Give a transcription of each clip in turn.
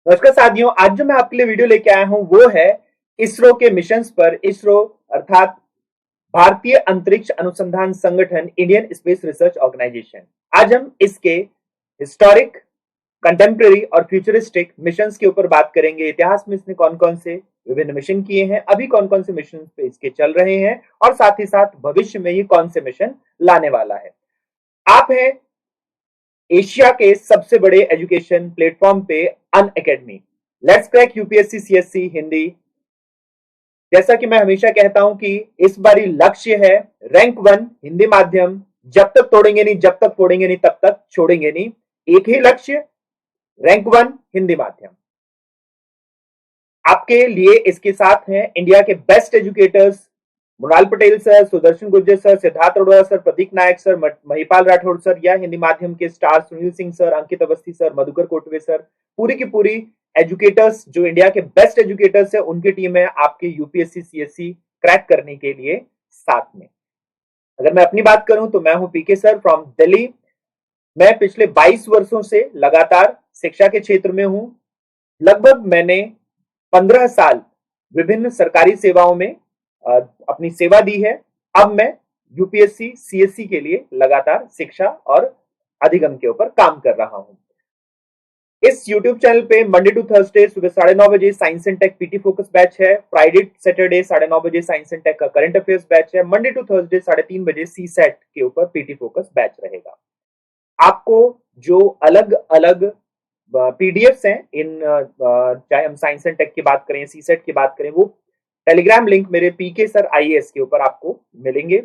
नमस्कार साथियों, आज जो मैं आपके लिए वीडियो लेके आया हूं वो है इसरो के मिशंस पर। इसरो अर्थात भारतीय अंतरिक्ष अनुसंधान संगठन, इंडियन स्पेस रिसर्च ऑर्गेनाइजेशन। आज हम इसके हिस्टोरिक, कंटेम्प्रेरी और फ्यूचरिस्टिक मिशंस के ऊपर बात करेंगे। इतिहास में इसने कौन कौन से विभिन्न मिशन किए हैं, अभी कौन कौन से मिशन पे इसके चल रहे हैं और साथ ही साथ भविष्य में ये कौन से मिशन लाने वाला है। आप हैं एशिया के सबसे बड़े एजुकेशन प्लेटफॉर्म पे Unacademy. Let's crack UPSC CSC Hindi. जैसा कि मैं हमेशा कहता हूं कि इस बारी लक्ष्य है रैंक 1 हिंदी माध्यम। जब तक तोड़ेंगे नहीं, जब तक फोड़ेंगे नहीं, तब तक छोड़ेंगे नहीं। एक ही लक्ष्य, रैंक 1 हिंदी माध्यम। आपके लिए इसके साथ हैं इंडिया के best educators Mrinal Patel sir, Sudarshan Gurjar sir, Siddharth Arora sir, Prateek Nayak sir, Mahipal Rathore sir, या हिंदी माध्यम के star Sunil Singh sir, Ankit Awasthi sir, Madhukar Kotwe sir. पूरी की पूरी एजुकेटर्स जो इंडिया के बेस्ट एजुकेटर्स है, उनकी टीम है आपके यूपीएससी सीएससी क्रैक करने के लिए साथ में। अगर मैं अपनी बात करूं तो मैं हूं पीके सर फ्रॉम दिल्ली। मैं पिछले 22 वर्षों से लगातार शिक्षा के क्षेत्र में हूं। लगभग मैंने 15 साल विभिन्न सरकारी सेवाओं में अपनी सेवा दी है। अब मैं यूपीएससी सीएससी के लिए लगातार शिक्षा और अधिगम के ऊपर काम कर रहा हूं। इस YouTube चैनल पे मंडे टू थर्सडे सुबह 9:30 बजे science and tech PT focus batch है। फ्राइडे सैटरडे 9:30 बजे साइंस एंड टेक का करंट अफेयर्स बैच है। मंडे टू थर्सडे 3:30 बजे सी सेट के ऊपर पीटी फोकस बैच रहेगा। आपको जो अलग अलग पीडीएफ्स हैं, इन चाहे हम साइंस एंड टेक की बात करें, सी सेट की बात करें, वो टेलीग्राम लिंक मेरे पीके सर आईएएस के ऊपर आपको मिलेंगे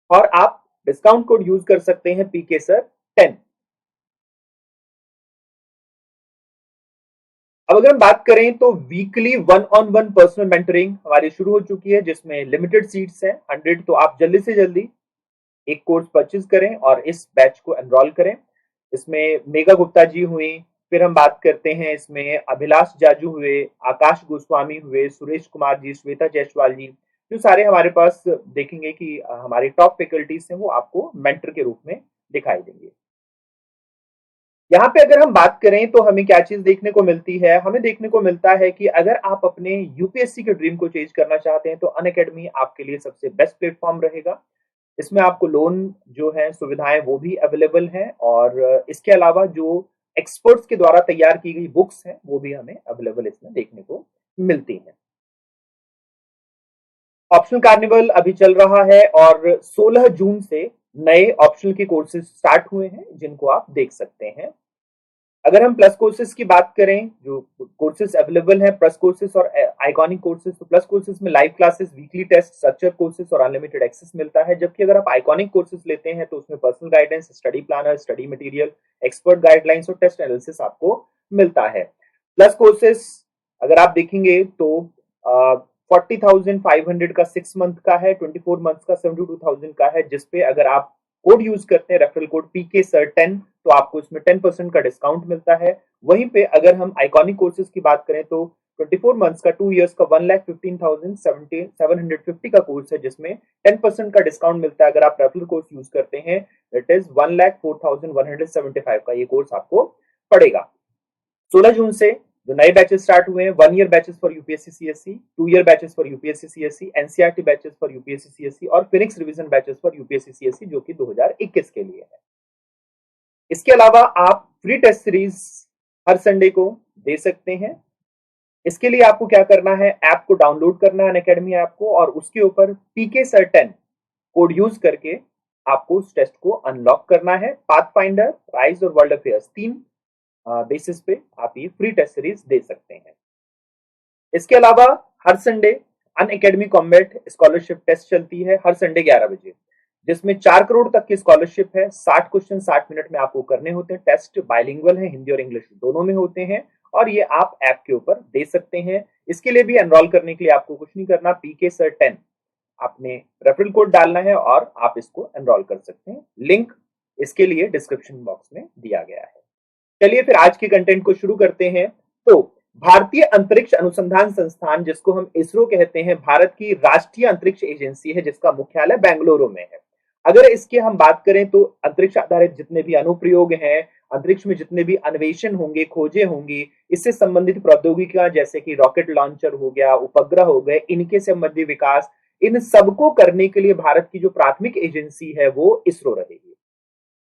और आप डिस्काउंट कोड यूज कर सकते हैं पीके सर 10। अब अगर हम बात करें तो वीकली 1-on-1 पर्सनल मेंटरिंग हमारी शुरू हो चुकी है, जिसमें लिमिटेड सीट्स हैं 100। तो आप जल्दी से जल्दी एक कोर्स परचेज करें और इस बैच को एनरोल करें। इसमें मेघा गुप्ता जी हुई, फिर हम बात करते हैं इसमें अभिलाष जाजू हुए, आकाश गोस्वामी हुए, सुरेश कुमार जी, श्वेता जायसवाल जी, जो सारे हमारे पास देखेंगे कि हमारी टॉप फैकल्टीज हैं, वो आपको मेंटर के रूप में दिखाई देंगे। यहाँ पे अगर हम बात करें तो हमें क्या चीज देखने को मिलती है, हमें देखने को मिलता है कि अगर आप अपने यूपीएससी के ड्रीम को चेंज करना चाहते हैं तो अनअकैडमी आपके लिए सबसे बेस्ट प्लेटफॉर्म रहेगा। इसमें आपको लोन जो है सुविधाएं वो भी अवेलेबल हैं और इसके अलावा जो एक्सपर्ट्स के द्वारा तैयार की गई बुक्स हैं वो भी हमें अवेलेबल इसमें देखने को मिलती हैं। ऑप्शनल कार्निवल अभी चल रहा है और 16 जून से नए ऑप्शनल के कोर्सेज स्टार्ट हुए हैं, जिनको आप देख सकते हैं। अगर हम प्लस कोर्सेज की बात करें, जो कोर्सेज अवेलेबल हैं प्लस कोर्सेज और आइकॉनिक कोर्सेज, तो प्लस कोर्सेज में live classes, weekly test, structure courses और अनलिमिटेड एक्सेस मिलता है। जबकि अगर आप आइकॉनिक कोर्सेज लेते हैं तो उसमें personal guidance, study planner, study material, expert guidelines और टेस्ट एनालिसिस आपको मिलता है। प्लस कोर्सेज अगर आप देखेंगे तो 40,500 का 6 मंथ का है, 24 मंथ का 72,000 का है, जिसपे अगर आप कोड यूज करते हैं रेफरल कोड पीके सर 10 तो आपको इसमें 10% का डिस्काउंट मिलता है। वहीं पे अगर हम आइकॉनिक कोर्सेज की बात करें तो 24 मंथ्स का 2 इयर्स का 1,15,750 का कोर्स है, जिसमें 10% का डिस्काउंट मिलता है। अगर आप रेफरल कोर्स यूज करते हैं दैट इज 1,04,175 का ये कोर्स आपको पड़ेगा। 16 जून से जो नए बैचेस स्टार्ट हुए हैं, 1 year batches for UPSC CSC, 2 year batches for UPSC CSC, NCERT batches for UPSC CSC और phoenix revision batches for UPSC CSC, जो कि 2021 के लिए है। इसके अलावा आप फ्री टेस्ट सीरीज हर संडे को दे सकते हैं। इसके लिए आपको क्या करना है, ऐप को डाउनलोड करना है अनअकैडमी ऐप को, और उसके ऊपर पीके सर 10 कोड यूज करके आपको उस टेस्ट को अनलॉक करना है। पाथफाइंडर, राइज और वर्ल्ड अफेयर्स 3 बेसिस पे आप ये फ्री टेस्ट सीरीज दे सकते हैं। इसके अलावा हर Sunday Unacademy combat scholarship test चलती है हर संडे 11 बजे, जिसमें 4 करोड़ तक की स्कॉलरशिप है। 60 क्वेश्चन 60 मिनट में आपको करने होते हैं। टेस्ट बाइलिंगुअल है, हिंदी और इंग्लिश दोनों में होते हैं और ये आप ऐप के ऊपर दे सकते हैं। इसके लिए भी एनरोल करने के लिए आपको कुछ नहीं करना, पीके सर 10 आपने रेफरल कोड डालना है और आप इसको एनरोल कर सकते हैं। लिंक इसके लिए डिस्क्रिप्शन बॉक्स में दिया गया है। चलिए फिर आज के कंटेंट को शुरू करते हैं। तो भारतीय अंतरिक्ष अनुसंधान संस्थान, जिसको हम इसरो कहते हैं, भारत की राष्ट्रीय अंतरिक्ष एजेंसी है, जिसका मुख्यालय बेंगलुरु में है। अगर इसके हम बात करें तो अंतरिक्ष आधारित जितने भी अनुप्रयोग हैं, अंतरिक्ष में जितने भी अन्वेषण होंगे, खोजें होंगी, इससे संबंधित प्रौद्योगिकियां जैसे कि रॉकेट लॉन्चर हो गया, उपग्रह हो गए, इनके संबंधी विकास, इन सबको करने के लिए भारत की जो प्राथमिक एजेंसी है वो इसरो रहेगी।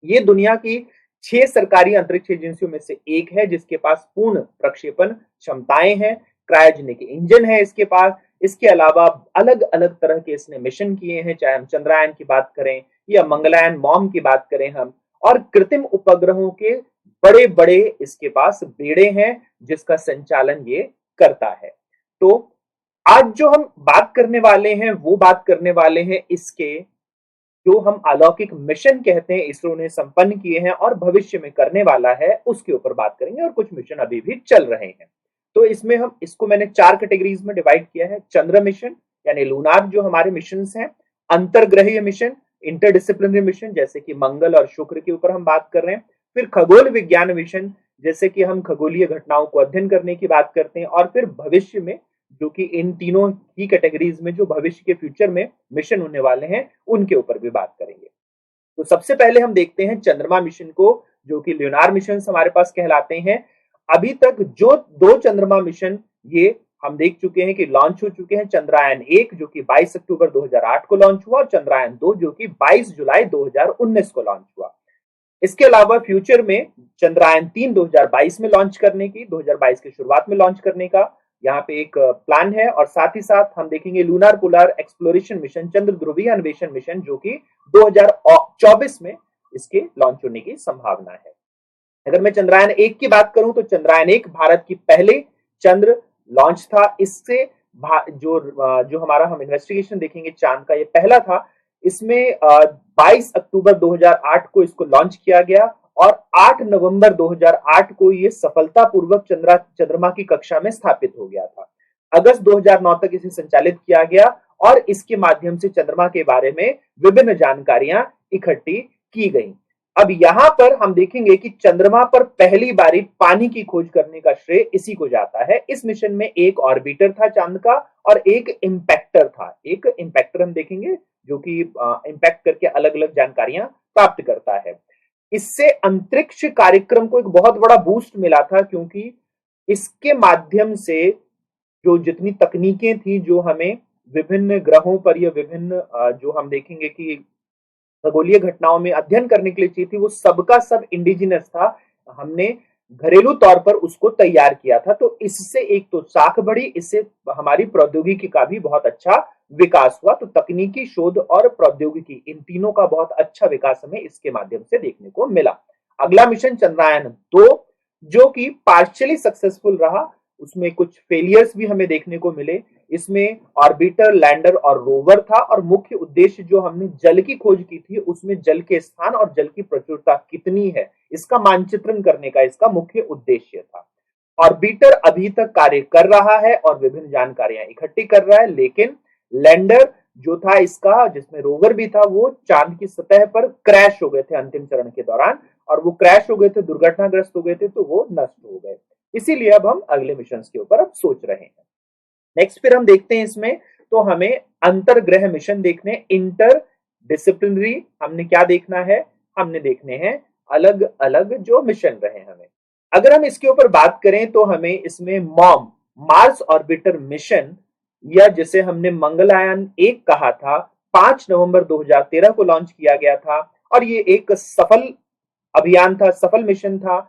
ये दुनिया की 6 सरकारी अंतरिक्ष एजेंसियों में से एक है जिसके पास पूर्ण प्रक्षेपण क्षमताएं हैं, क्रायोजेनिक इंजन है इसके पास। इसके अलावा अलग अलग तरह के इसने मिशन किए हैं, चाहे हम चंद्रयान की बात करें या मंगलयान मॉम की बात करें हम, और कृत्रिम उपग्रहों के बड़े बड़े इसके पास बेड़े हैं जिसका संचालन ये करता है। तो आज जो हम बात करने वाले हैं वो बात करने वाले हैं इसके जो हम अलौकिक मिशन कहते हैं इसरो ने संपन्न किए हैं और भविष्य में करने वाला है उसके ऊपर बात करेंगे, और कुछ मिशन अभी भी चल रहे हैं। तो इसमें हम इसको मैंने 4 कैटेगरीज में डिवाइड किया है। चंद्र मिशन यानी लूनार जो हमारे मिशन हैं, अंतरग्रहीय मिशन, इंटरडिसिप्लिनरी मिशन जैसे कि मंगल और शुक्र के ऊपर हम बात कर रहे हैं, फिर खगोल विज्ञान मिशन जैसे कि हम खगोलीय घटनाओं को अध्ययन करने की बात करते हैं, और फिर भविष्य में जो कि इन तीनों ही कैटेगरीज में जो भविष्य के फ्यूचर में मिशन होने वाले हैं उनके ऊपर भी बात करेंगे। तो सबसे पहले हम देखते हैं चंद्रमा मिशन को, जो कि ल्यूनार मिशन हमारे पास कहलाते हैं। अभी तक जो 2 चंद्रमा मिशन ये हम देख चुके हैं कि लॉन्च हो चुके हैं। चंद्रयान 1 जो कि 22 अक्टूबर 2008 को लॉन्च हुआ, और चंद्रयान 2 जो कि 22 जुलाई 2019 को लॉन्च हुआ। इसके अलावा फ्यूचर में चंद्रयान 3 2022 में लॉन्च करने की, 2022 की शुरुआत में लॉन्च करने का यहाँ पे एक प्लान है। और साथ ही साथ हम देखेंगे लूनार पोलर एक्सप्लोरेशन मिशन, चंद्र ध्रुवीय अन्वेषण मिशन, जो कि 2024 में इसके लॉन्च होने की संभावना है। अगर मैं चंद्रयान 1 की बात करूं तो चंद्रयान 1 भारत की पहले चंद्र लॉन्च था। इससे जो हमारा हम इन्वेस्टिगेशन देखेंगे चांद का, ये पहला था। इसमें 22 अक्टूबर 2008 को इसको लॉन्च किया गया और 8 नवंबर 2008 को ये सफलतापूर्वक चंद्रमा की कक्षा में स्थापित हो गया था। अगस्त 2009 तक इसे संचालित किया गया और इसके माध्यम से चंद्रमा के बारे में विभिन्न जानकारियां इकट्ठी की गई। अब यहां पर हम देखेंगे कि चंद्रमा पर पहली बारी पानी की खोज करने का श्रेय इसी को जाता है। इस मिशन में एक ऑर्बिटर था चांद का और एक इंपैक्टर था। एक इंपैक्टर हम देखेंगे जो कि इंपैक्ट करके अलग अलग जानकारियां प्राप्त करता है। इससे अंतरिक्ष कार्यक्रम को एक बहुत बड़ा बूस्ट मिला था, क्योंकि इसके माध्यम से जो जितनी तकनीकें थी जो हमें विभिन्न ग्रहों पर या विभिन्न जो हम देखेंगे कि खगोलीय घटनाओं में अध्ययन करने के लिए चाहिए थी, वो सबका सब इंडिजिनस था। हमने घरेलू तौर पर उसको तैयार किया था। तो इससे एक तो साख बढ़ी, इससे हमारी प्रौद्योगिकी का भी बहुत अच्छा विकास हुआ। तो तकनीकी शोध और प्रौद्योगिकी इन तीनों का बहुत अच्छा विकास हमें इसके माध्यम से देखने को मिला। अगला मिशन चंद्रयान 2 जो कि पार्शियली सक्सेसफुल रहा, उसमें कुछ फेलियर्स भी हमें देखने को मिले। इसमें ऑर्बिटर, लैंडर और रोवर था, और मुख्य उद्देश्य जो हमने जल की खोज की थी उसमें जल के स्थान और जल की प्रचुरता कितनी है इसका मानचित्रण करने का इसका मुख्य उद्देश्य था। ऑर्बिटर अभी तक कार्य कर रहा है और विभिन्न जानकारियां इकट्ठी कर रहा है, लेकिन लैंडर जो था इसका, जिसमें रोवर भी था, वो चांद की सतह पर क्रैश हो गए थे अंतिम चरण के दौरान, और वो क्रैश हो गए थे, दुर्घटनाग्रस्त हो गए थे, तो वो नष्ट हो गए। इसीलिए अब हम अगले मिशन के ऊपर अब सोच रहे हैं। नेक्स्ट फिर हम देखते हैं इसमें, तो हमें अंतरग्रह मिशन देखने, इंटर डिसिप्लिनरी हमने क्या देखना है, हमने देखने हैं अलग अलग जो मिशन रहे हमें। अगर हम इसके ऊपर बात करें तो हमें इसमें मॉम, मार्स ऑर्बिटर मिशन, या जिसे हमने मंगलयान 1 कहा था, 5 नवंबर 2013 को लॉन्च किया गया था, और ये एक सफल अभियान था, सफल मिशन था।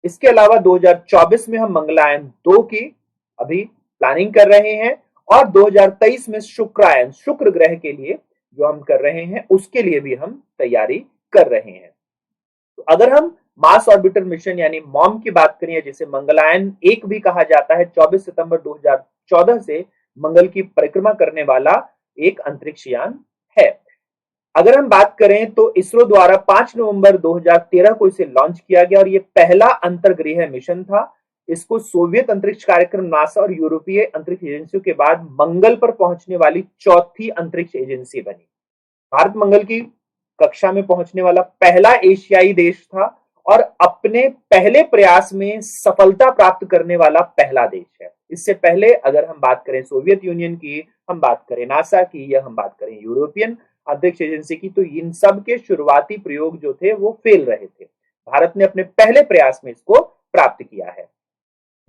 इसके अलावा 2024 में हम मंगलयान 2 की अभी प्लानिंग कर रहे हैं, और 2023 में शुक्रायन, शुक्र ग्रह के लिए जो हम कर रहे हैं उसके लिए भी हम तैयारी कर रहे हैं। तो अगर हम मार्स ऑर्बिटर मिशन यानी मॉम की बात करें, जिसे मंगलयान 1 भी कहा जाता है, 24 सितंबर 2014 से मंगल की परिक्रमा करने वाला एक अंतरिक्ष यान है। अगर हम बात करें तो इसरो द्वारा 5 नवंबर 2013 को इसे लॉन्च किया गया, और यह पहला अंतर्ग्रह मिशन था। इसको सोवियत अंतरिक्ष कार्यक्रम नासा और यूरोपीय अंतरिक्ष एजेंसियों के बाद मंगल पर पहुंचने वाली चौथी अंतरिक्ष एजेंसी बनी। भारत मंगल की कक्षा में पहुंचने वाला पहला एशियाई देश था, और अपने पहले प्रयास में सफलता प्राप्त करने वाला पहला देश है। इससे पहले अगर हम बात करें सोवियत यूनियन की, हम बात करें नासा की, या हम बात करें यूरोपियन अंतरिक्ष एजेंसी की, तो इन सब के शुरुआती प्रयोग जो थे वो फेल रहे थे। भारत ने अपने पहले प्रयास में इसको प्राप्त किया है।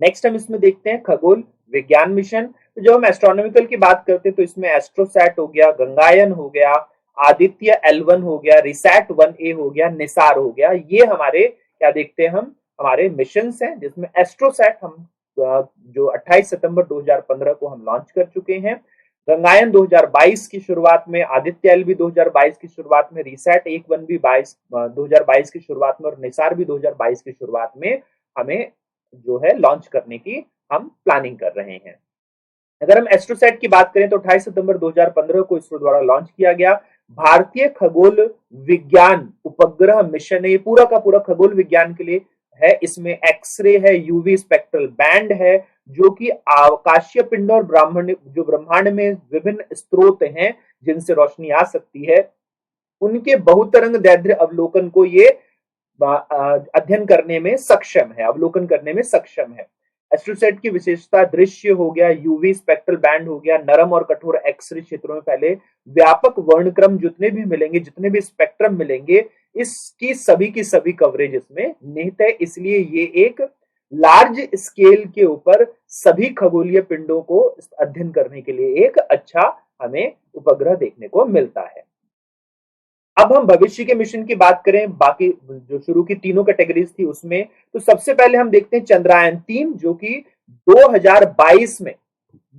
नेक्स्ट हम इसमें देखते हैं खगोल विज्ञान मिशन। तो जब हम एस्ट्रोनॉमिकल की बात करते हैं तो इसमें एस्ट्रोसैट हो गया, गंगायन हो गया, आदित्य L1 हो गया, रिसैट 1A हो गया, निसार हो गया। ये हमारे क्या देखते हैं हम, हमारे मिशंस हैं, जिसमें एस्ट्रोसैट हम जो 28 सितंबर 2015 को हम लॉन्च कर चुके हैं। गंगायन 2022 की शुरुआत में, आदित्य एल भी 2022 की शुरुआत में, रिसैट 1 भी 2022 की शुरुआत में और निसार भी 2022 की शुरुआत में हमें जो है लॉन्च करने की हम प्लानिंग कर रहे हैं। अगर हम एस्ट्रोसैट की बात करें तो 28 सितंबर 2015 को इसरो द्वारा लॉन्च किया गया भारतीय खगोल विज्ञान उपग्रह मिशन है। ये पूरा का पूरा खगोल विज्ञान के लिए है। इसमें एक्सरे है, यूवी स्पेक्ट्रल बैंड है, जो कि आकाशीय पिंड और ब्रह्मांड में विभिन्न स्रोत हैं जिनसे रोशनी आ सकती है, उनके बहुतरंग दैर्ध्य अवलोकन को ये अध्ययन करने में सक्षम है, अवलोकन करने में सक्षम है। एस्ट्रोसैट की विशेषता दृश्य हो गया, यूवी स्पेक्ट्रल बैंड हो गया, नरम और कठोर एक्सरे क्षेत्रों में फैले व्यापक वर्णक्रम जितने भी मिलेंगे, जितने भी स्पेक्ट्रम मिलेंगे, इसकी सभी की सभी कवरेज इसमें निहित है। इसलिए ये एक लार्ज स्केल के ऊपर सभी खगोलीय पिंडों को अध्ययन करने के लिए एक अच्छा हमें उपग्रह देखने को मिलता है। अब हम भविष्य के मिशन की बात करें, बाकी जो शुरू की तीनों कैटेगरीज थी उसमें, तो सबसे पहले हम देखते हैं चंद्रयान 3, जो कि 2022 में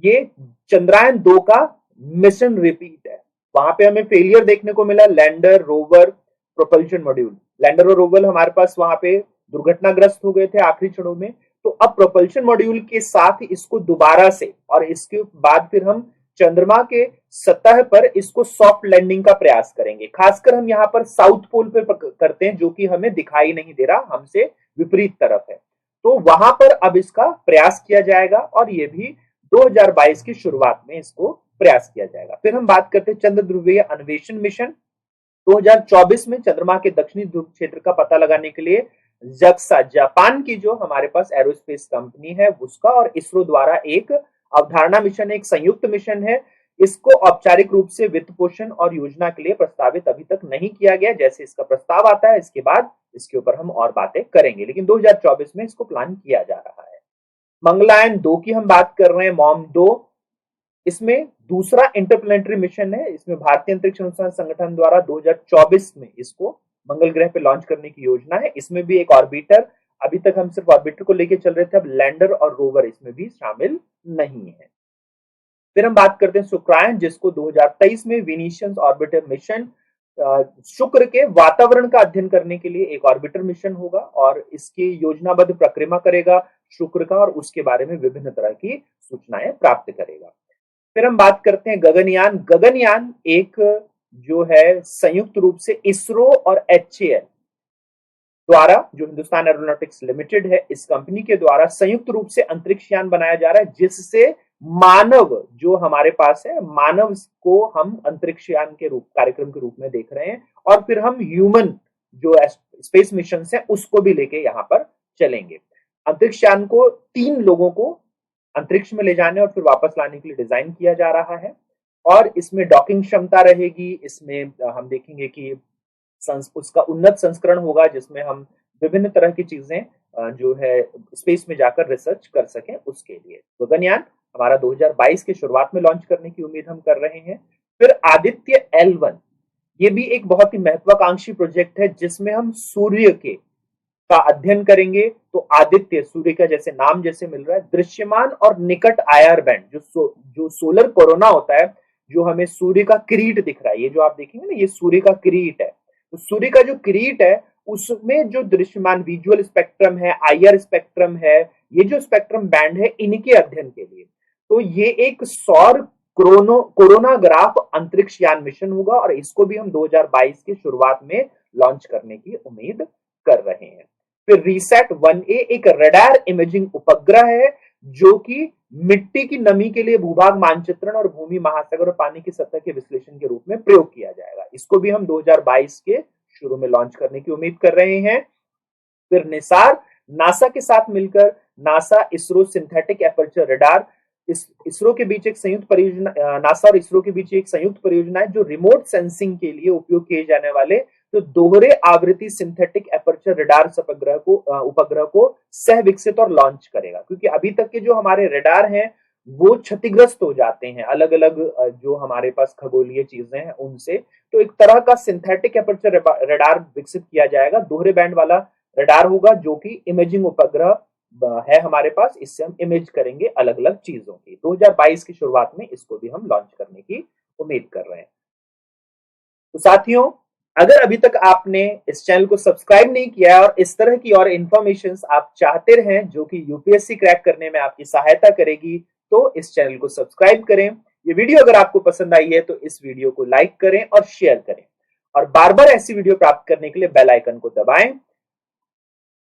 ये चंद्रयान 2 का मिशन रिपीट है। वहां पे हमें फेलियर देखने को मिला, lander, rover, propulsion module. Lander और रोवर हमारे पास वहां पे दुर्घटनाग्रस्त हो गए थे आखिरी क्षणों में। तो अब प्रोपल्शन मॉड्यूल के साथ इसको दोबारा से, और इसके बाद फिर हम चंद्रमा के सतह पर इसको सॉफ्ट लैंडिंग का प्रयास करेंगे। खासकर हम यहाँ पर साउथ पोल पर करते हैं, जो कि हमें दिखाई नहीं दे रहा, हमसे विपरीत तरफ है। तो वहां पर अब इसका प्रयास किया जाएगा और ये भी 2022 की शुरुआत में इसको प्रयास किया जाएगा। फिर हम बात करते हैं चंद्र ध्रुवीय अन्वेषण मिशन। 2024 में चंद्रमा के दक्षिणी ध्रुव क्षेत्र का पता लगाने के लिए जक्सा, जापान की जो हमारे पास एरोस्पेस कंपनी है उसका, और इसरो द्वारा एक अवधारणा मिशन, एक संयुक्त मिशन है। इसको औपचारिक रूप से वित्त पोषण और योजना के लिए प्रस्तावित अभी तक नहीं किया गया। जैसे इसका प्रस्ताव आता है इसके बाद इसके ऊपर हम और बातें करेंगे, लेकिन 2024 में इसको प्लान किया जा रहा है। मंगलयान 2 की हम बात कर रहे हैं, मॉम 2। इसमें दूसरा इंटरप्लेनेटरी मिशन है। इसमें भारतीय अंतरिक्ष अनुसंधान संगठन द्वारा 2024 में इसको मंगल ग्रह पे लॉन्च करने की योजना है। इसमें भी एक ऑर्बिटर, अभी तक हम सिर्फ ऑर्बिटर को लेके चल रहे थे, अब लैंडर और रोवर इसमें भी शामिल नहीं है। फिर हम बात करते हैं शुक्रायन, जिसको 2023 में विनीशियस ऑर्बिटर मिशन, शुक्र के वातावरण का अध्ययन करने के लिए एक ऑर्बिटर मिशन होगा और इसकी योजनाबद्ध प्रक्रिया करेगा शुक्र का, और उसके बारे में विभिन्न तरह की सूचनाएं प्राप्त करेगा। फिर हम बात करते हैं गगनयान। गगनयान एक जो है संयुक्त रूप से इसरो और HAL द्वारा, जो हिंदुस्तान एरोनॉटिक्स लिमिटेड है, इस कंपनी के द्वारा संयुक्त रूप से अंतरिक्ष यान बनाया जा रहा है, जिससे मानव जो हमारे पास है, मानव को हम अंतरिक्ष यान के रूप, कार्यक्रम के रूप में देख रहे हैं, और फिर हम ह्यूमन जो स्पेस मिशन है उसको भी लेके यहां पर चलेंगे। अंतरिक्ष यान को 3 लोगों को अंतरिक्ष में ले जाने और फिर वापस लाने के लिए डिजाइन किया जा रहा है, और इसमें डॉकिंग क्षमता रहेगी। इसमें हम देखेंगे कि उसका उन्नत संस्करण होगा, जिसमें हम विभिन्न तरह की चीजें जो है स्पेस में जाकर रिसर्च कर सकें उसके लिए। गगनयान हमारा 2022 की शुरुआत में लॉन्च करने की उम्मीद हम कर रहे हैं। फिर आदित्य L1, ये भी एक बहुत ही महत्वाकांक्षी प्रोजेक्ट है, जिसमें हम सूर्य के का अध्ययन करेंगे। तो आदित्य, सूर्य का जैसे नाम जैसे मिल रहा है, दृश्यमान और निकट IR बैंड, जो सोलर कोरोना होता है, जो हमें सूर्य का किरीट दिख रहा है, ये जो आप देखेंगे ना, ये सूर्य का किरीट है। तो सूर्य का जो किरीट है उसमें जो दृश्यमान विजुअल स्पेक्ट्रम है, IR स्पेक्ट्रम है, ये जो स्पेक्ट्रम बैंड है, इनके अध्ययन के लिए तो ये एक सौर कोरोनाग्राफ अंतरिक्ष यान मिशन होगा, और इसको भी हम 2022 की शुरुआत में लॉन्च करने की उम्मीद कर रहे हैं। फिर रिसैट 1A एक रडार इमेजिंग उपग्रह है, जो कि मिट्टी की नमी के लिए भूभाग मानचित्रण और भूमि, महासागर और पानी की सतह के विश्लेषण के रूप में प्रयोग किया जाएगा। इसको भी हम 2022 के शुरू में लॉन्च करने की उम्मीद कर रहे हैं। फिर निसार, नासा के साथ मिलकर NASA ISRO synthetic aperture radar, ISRO के बीच एक संयुक्त परियोजना, नासा और इसरो के बीच एक संयुक्त परियोजना है, जो रिमोट सेंसिंग के लिए उपयोग किए जाने वाले तो दोहरे आवृत्ति सिंथेटिक एपर्चर रडार उपग्रह को सह विकसित और लॉन्च करेगा, क्योंकि अभी तक के जो हमारे रडार हैं वो क्षतिग्रस्त हो जाते हैं अलग अलग जो हमारे पास खगोलीय चीजें हैं उनसे। तो एक तरह का सिंथेटिक एपर्चर रडार विकसित किया जाएगा, दोहरे बैंड वाला रडार होगा जो कि इमेजिंग उपग्रह है हमारे पास, इससे हम इमेज करेंगे अलग अलग चीजों की। 2022 की शुरुआत में इसको भी हम लॉन्च करने की उम्मीद कर रहे हैं। तो साथियों, अगर अभी तक आपने इस चैनल को सब्सक्राइब नहीं किया है और इस तरह की और इंफॉर्मेशंस आप चाहते रहे जो कि यूपीएससी क्रैक करने में आपकी सहायता करेगी, तो इस चैनल को सब्सक्राइब करें। ये वीडियो अगर आपको पसंद आई है तो इस वीडियो को लाइक करें और शेयर करें, और बार बार ऐसी वीडियो प्राप्त करने के लिए बेल आइकन को दबाएं।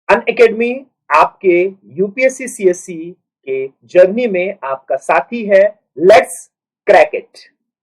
अनअकैडमी आपके यूपीएससी सीएससी के जर्नी में आपका साथी है। Let's crack it.